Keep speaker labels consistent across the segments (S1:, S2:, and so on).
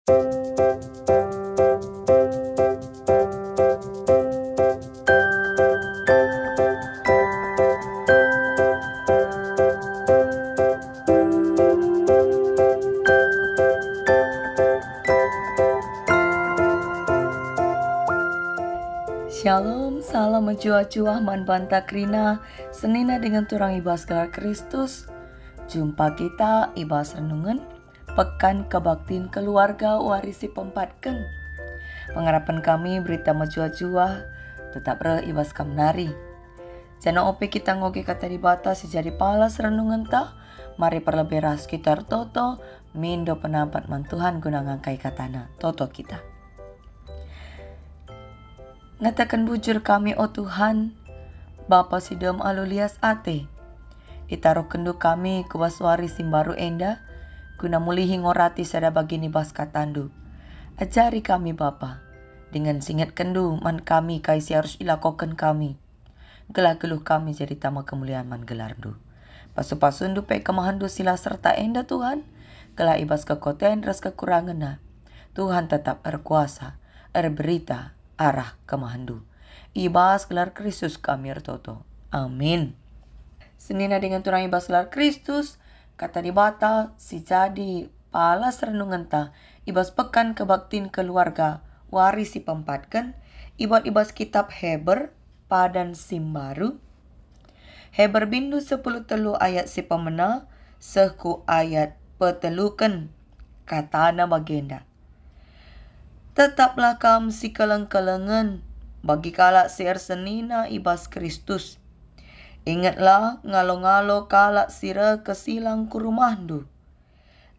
S1: Shalom, salam mencuah-cuah man banta krina, senina dengan turang ibas gelar Kristus. Jumpa kita ibas renungan, pekan kebaktiin keluarga warisi pempatken. Pengharapan kami berita mencuah-cuah, tetap ibas kamnari. Jana ope kita ngoge kata di batas sejadi palas renungan ta, mari perlebih sekitar toto, mindo penampat mantuhan guna ngangkai katana, toto kita. Ngatakan bujur kami, oh Tuhan, Bapa sidom alulias ate. Itaruh kendu kami kuwaswari simbaru enda, guna mulihi ngorati sada bagini bas katandu. Ajari kami Bapa, dengan singet kendu man kami kaisi harus ilakokan kami. Gelah-geluh kami jadi tama kemuliaan man gelardu. Pasu-pasundu pe kemahandu sila serta enda Tuhan, gelah ibas kekoten ras kekurangan. Tuhan tetap berkuasa, berita arah kemahandu. Ibas gelar Kristus kami ertoto. Amin. Senina dengan turang ibas gelar Kristus, kata dibata si jadi palas renungan ta, ibas pekan kebaktiin keluarga, warisi pempatkan, ibas kitab Heber, padan simbaru. Heber bindu 10 telu ayat si pemena, seku ayat petelukan, katana bagenda. Tetaplah kam si keleng-kelengan, bagi kalak siar senina ibas Kristus. Ingatlah ngalo-ngalo kalak sira kesilang kurumahdu.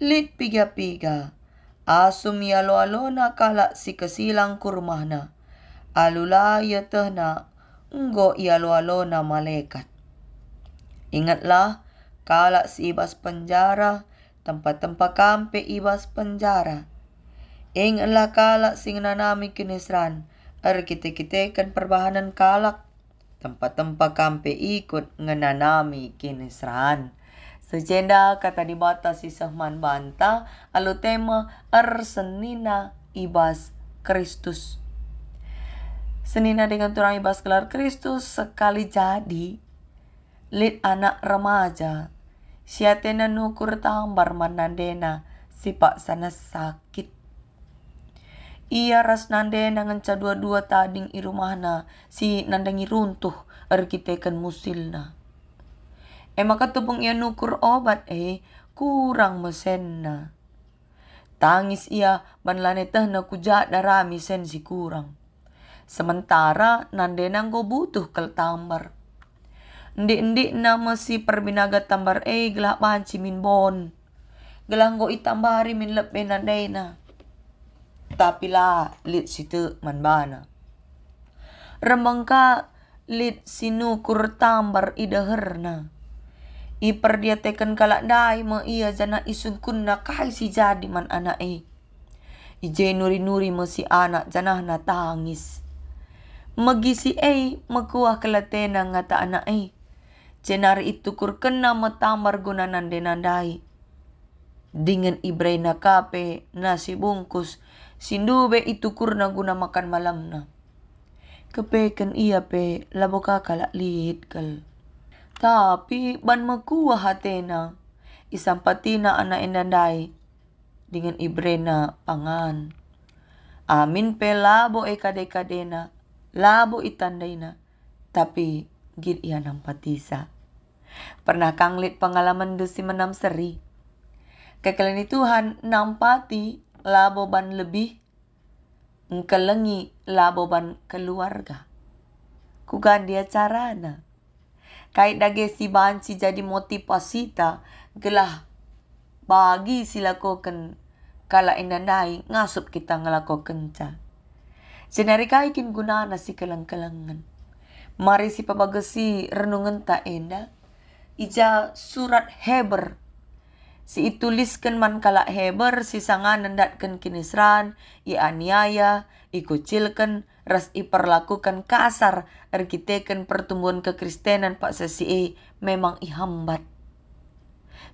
S1: Lid piga-piga, asum yalo-alona kalak si kesilang kurumahna. Alula ya tehna, enggo yalo-alona malaikat. Ingatlah kalak si ibas penjara, tempat-tempat kampe ibas penjara. Ingatlah kalak sing nanami kinisran, kita kan perbahanan kalak, tempat-tempat kampe ikut ngenanami kinisran. Sejenda kata dibata si sahman banta, alu tema senina ibas Kristus. Senina dengan turang ibas gelar Kristus sekali jadi, lid anak remaja, siatena nukur tambar manandena, sipak sana sakit. Ia ras nandena nganca dua-dua tading i rumahna, si nandangi runtuh arkitekan musilna. Maka tupung ia nukur obat kurang mesenna. Tangis ia banlane tehna kujak darami sen si kurang. Sementara nandena nggo butuh kel tambar. Ndik-ndik na mesi perbinaga tambar gelak banci min bon. Gelang nggo itambari min lebe nandena. Tapi lah lid situ manbana. Rembangka lid sinukur tambar idaherna. Ipar dia teken kalak dai ma ia jana isungkunna kai si jadi man anak Ije nuri-nuri ma si anak janah na tangis. Magi si makuah kelatena ngata anak Jenari itu kur kena matambar guna nande nandai. Dengan ibrena kape nasi bungkus. Sindube itu kurna guna makan malamna. Kepeken ia pe labo kakala liit kal. Tapi ban makuah hatena. Isampatina anak endandai. Dengan ibrena pangan. Amin pe labo kadena. Labo itandaina. Tapi gid ia nampatisa. Pernah kanglit pengalaman dusi menam seri. Kekelani Tuhan nampati labo ban lebih, ngkelengi labo ban keluarga. Kugan dia carana. Kait dage si banci jadi motivasita, gelah bagi silakoken kala indandai ngasup kita ngelakoken ca. Jenari kaikin gunana si keleng-kelengan. Mari si pabagesi renungan ta enda, ija surat Heber. Si ituliskan man kalak Heber, si sangan nendatkan kinisran, i aniaya, i kucilkan, ras i perlakukan kasar, arkiteken pertumbuhan kekristenan pak sesi memang i hambat.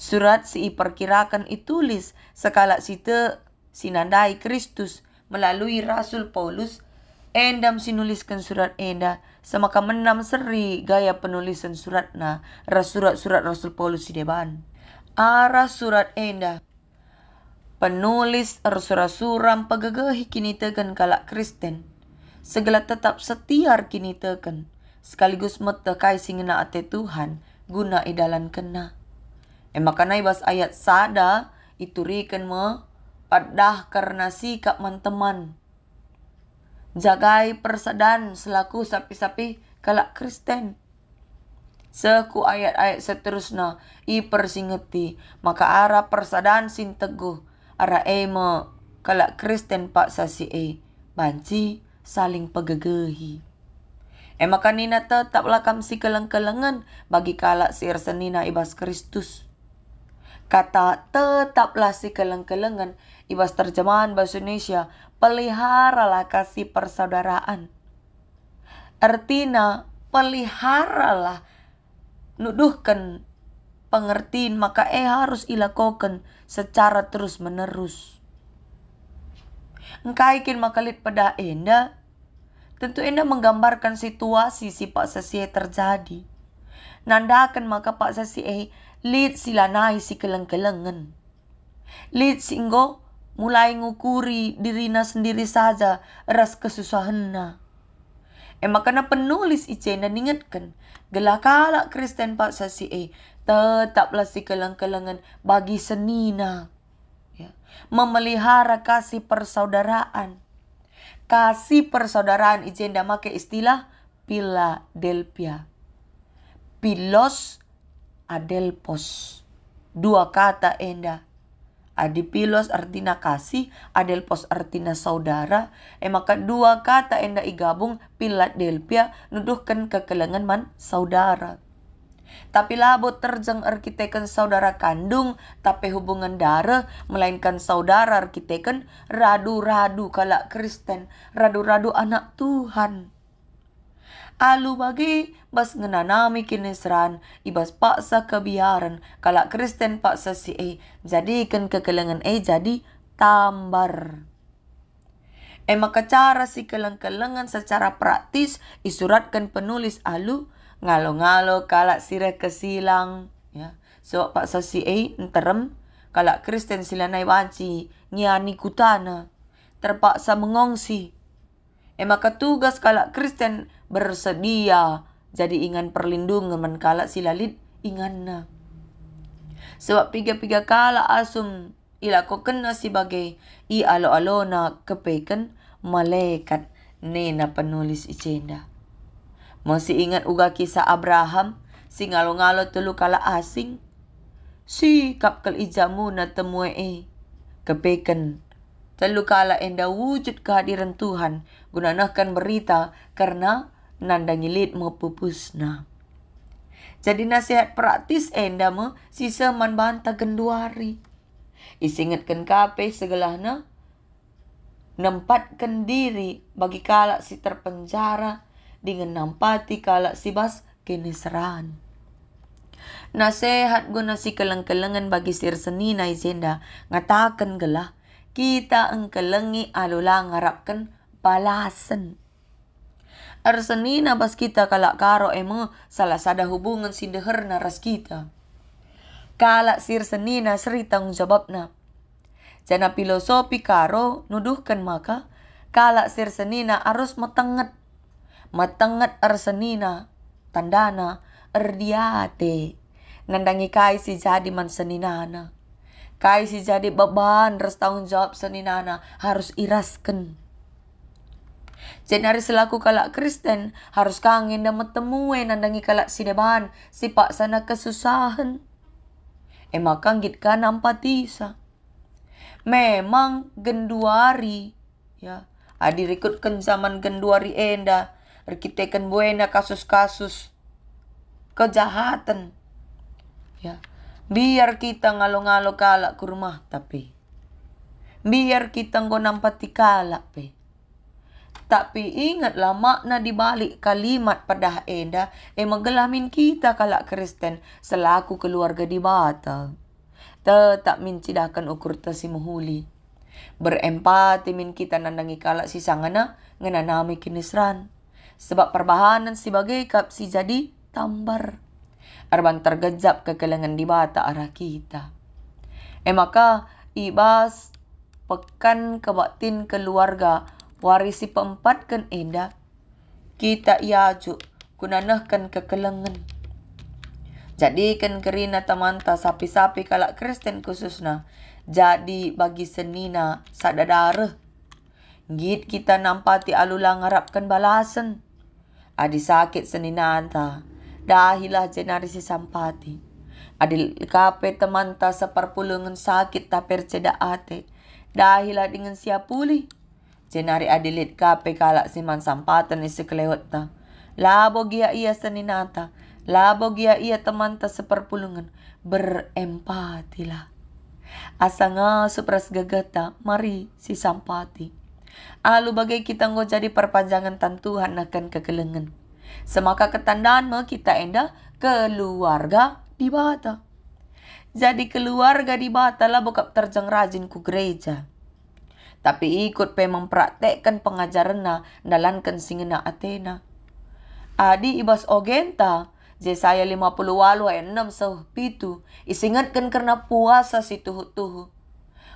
S1: Surat si i perkirakan itulis, sekala site sinandai Kristus melalui Rasul Paulus, endam sinuliskan surat enda semaka menam seri gaya penulisan suratna surat Rasul Paulus di depan. Arah surat enda penulis surat-suram pagagahi kini tekan kalak Kristen. Segala tetap setiar kini tekan. Sekaligus metekai singena ate Tuhan guna idalan kena. Makana ibas ayat sada iturikan me padah karena sikap teman. Jagai persadan selaku sapi-sapi kalak Kristen. Seku ayat-ayat seterusnya ipersingeti maka arah persadan sin teguh ara ema kalak Kristen pak sasi banci saling pagagahi. Maka nina tetap lakam si keleng-kelengan bagi kalak si senina ibas Kristus. Kata tetaplah si keleng-kelengan ibas terjemahan bahasa Indonesia, peliharalah kasih persaudaraan. Artinya peliharalah nuduhkan pengertiin maka harus ilakokan secara terus menerus. Engkaikin makalit pada enda, tentu enda menggambarkan situasi si pak sasi terjadi. Nandakan maka pak sasi lid silanai si keleng-kelengan. Lid singgo mulai ngukuri dirina sendiri saja ras kesusahanna. Makana penulis icena ningatkan gelakala Kristen pak sasi tetaplah si keleng-kelengan bagi senina. Memelihara kasih persaudaraan. Kasih persaudaraan ijenda make istilah Philadelphia. Philos adelpos. Dua kata enda. Adipilos artinya kasih, adelpos artinya saudara. Maka dua kata enda igabung Philadelphia nuduhkan kekelengan man saudara. Tapi labot terjang arkiteken saudara kandung, tapi hubungan darah, melainkan saudara arkiteken radu-radu kalak Kristen, radu-radu anak Tuhan. Alu bagi bas ngenanami kinesran, ibas paksa kebiaran, kalak Kristen paksa si jadikan kekelengan jadi tambar. Maka cara si keleng-kelengan secara praktis isuratkan penulis alu, ngalo-ngalo kalak sirah kesilang ya. So pak sasi enterem kalak Kristen silanai banci nyani kutana terpaksa mengongsi. Maka tugas kalak Kristen bersedia jadi ingan perlindungan man kalak silalit inganna. Sebab piga-piga kalak asum ilako kena sebagai alo-alona kepeken malaikat nena penulis icenda. Masih ingat uga kisah Abraham, si ngalo-ngalo telu kala asing. Sikap kal ijamu na temue kepeken. Telu kala enda wujud kehadiran Tuhan, gunanakan berita karena nandangilit mepupusna. Jadi nasihat praktis enda me sisa man banta genduari. Isingatkan kape segelahna, nempatkan diri bagi kalak si terpenjara, dengan nampati kalak sibas kinisran. Nasehat guna si keleng-kelengan bagi sir senina izenda ngatakan gelah kita engkelengi alula ngarapkan balasan. Arsenina bas kita kalak karo salah sada hubungan sindeherna ras kita. Kalak sir senina seri tanggung jawabna. Jana filosofi karo nuduhkan maka kalak sir senina harus matenget arsenina tandana erdiate nandangi kai si jadi man seninana kai si jadi beban res tanggung jawab seninana harus iraskan. Jadi hari selaku kalak Kristen harus kangen dan metemui nandangi kalak si deban si pak sana kesusahan. Maka git kan ampatisa. Memang genduari ya adirikutkan zaman genduari enda arkiteken buena kasus-kasus kejahatan ya. Biar kita ngalo-ngalo kalak ke rumah tapi biar kita nampati kalak tapi ingatlah makna dibalik kalimat pada enda magelamin kita kalak Kristen selaku keluarga di bata tetap mencidahkan ukur tasi muhuli. Berempati min kita nandangi kalak si sangana ngenanami kinisran. Sebab perbahanan sebagai kap si jadi tambar. Arban tergejap kekelengan di bata arah kita. Maka ibas pekan kebaktin keluarga warisi peempat kan enda. Kita iajuk kunanahkan kekelengan. Jadi kan kerina tamanta sapi-sapi kalak Kristen khususna. Jadi bagi senina sadadara. Git kita nampati alula ngarapkan balasan. Adi sakit senina anta. Dahilah jenari si sampati. Adil kape temanta seperpulungan sakit taper ceda ate. Dahilah dengan siap pulih. Jenari adilit kape kalak siman sampatan isi kelewat ta. Labo gia ia seninata. Labo gia ia temanta seperpulungan. Berempatilah. Asa nga supras gagata. Mari si sampati. Alu bagai kita ngo jadi perpanjangan tantuhan akan kekelengan. Semaka ketandaan mo kita enda keluarga di bata. Jadi keluarga di bata lah bokap terjang rajin ku gereja. Tapi ikut pe mempraktekkan pengajaran na dalankan singena Athena. Adi ibas ogenta. Yesaya 58 ayat 6 sah pitu. Isingatkan karena puasa si tuhu-tuhu.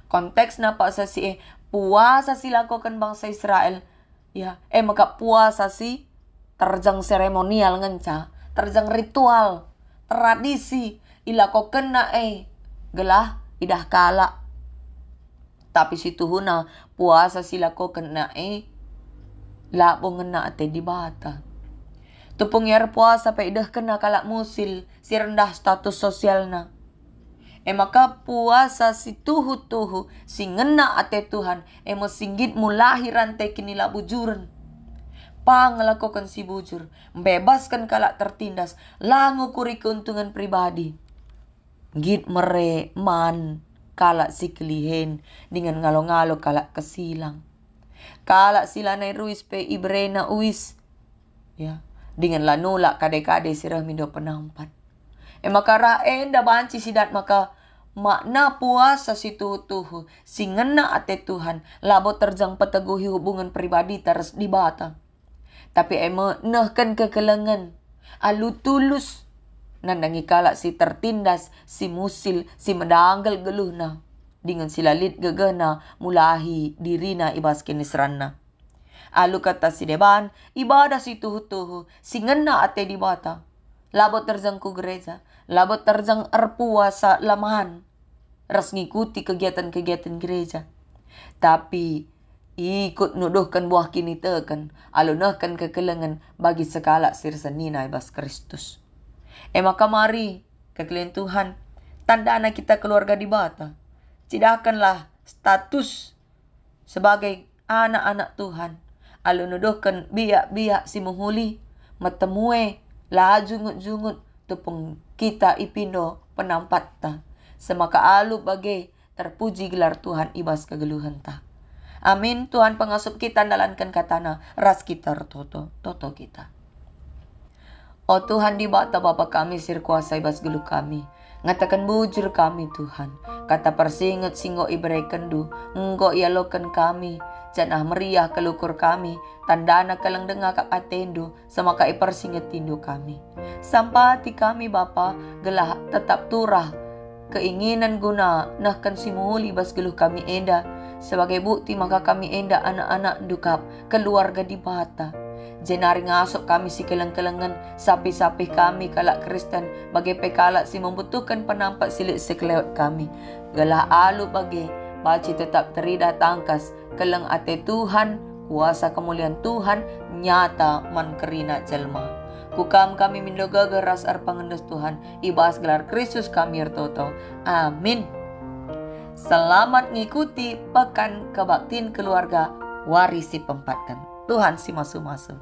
S1: Konteks na pa sa si puasa si lakukan bangsa Israel. Ya, maka puasa si terjang seremonial ngenca. Terjang ritual. Tradisi. Ilakukan na gelah idah kala. Tapi si tuhuna puasa si lakukan na labong na ate di bata. Tupong yar puasa pa idah kena kalak musil si rendah status sosial na. Maka puasa si tuhu-tuhu si ngena ate Tuhan mo singgit mo lahiran te kinila bujuran. Panglakukan si bujur, bebaskan kalak tertindas, langu kuri keuntungan pribadi. Git mere man kalak si kelihen dengan ngalo-ngalo kalak kesilang. Kalak silanay ruis pe ibrena uis. Ya. Dengan lanula kade-kade sirah mindo penampat. Maka raenda banci sidat maka makna puasa si tuhu-tuhu. Si ngena ate Tuhan. Labo terjang peteguhi hubungan pribadi terus di bata. Tapi nahkan kekelengan. Alu tulus. Nandangi kalak si tertindas. Si musil. Si mendanggal geluhna. Dengan silalit gegana. Mulahi dirina ibas kinisranna. Alu kata si deban, ibadah si tuhu-tuhu, si ngena ate di bata. Labot terjang ku gereja, labot terjang erpuasa lamahan. Ras ngikuti kegiatan-kegiatan gereja. Tapi ikut nuduhkan buah kini tekan, alunahkan kekelengan bagi sekala sirsanina ibas Kristus. Maka mari kekelian Tuhan, tanda anak kita keluarga di bata. Tidakkanlah status sebagai anak-anak Tuhan. Alu nuduhkan biak-biak si menghuli. Matemue. Lah jungut-jungut. Tupung kita ipindo penampat ta. Semaka alu bagai terpuji gelar Tuhan ibas kegeluhan ta. Amin. Tuhan pengasup kita dalankan katana. Ras kita toto kita. O Tuhan di bata Bapa kami sir kuasa ibas geluh kami. Ngatakan bujur kami Tuhan. Kata persingat singgo ibrei kendu. Enggo ialokan kami. Janah meriah kelukur kami. Tandana kalang denga kak atendo. Semaka ipersingat tindu kami. Sampati kami Bapa. Gelah tetap turah. Keinginan guna. Nahkan simuli bas geluh kami enda. Sebagai bukti maka kami enda anak-anak dukap. Keluarga di bata. Jenari ngasok kami si keleng-kelengan. Sapi-sapi kami kalak Kristen. Bagai pekalak si membutuhkan penampak silik sekelewat kami. Gelah alu bagai. Baci tetap teridah tangkas. Keleng ate Tuhan. Kuasa kemuliaan Tuhan. Nyata man kerina jelma. Kukam kami mindoga geras arpangendes Tuhan. Ibas gelar Kristus kami ertoto. Amin. Selamat ngikuti pekan kebaktin keluarga. Warisi pempatkan. Tuhan si masu-masu.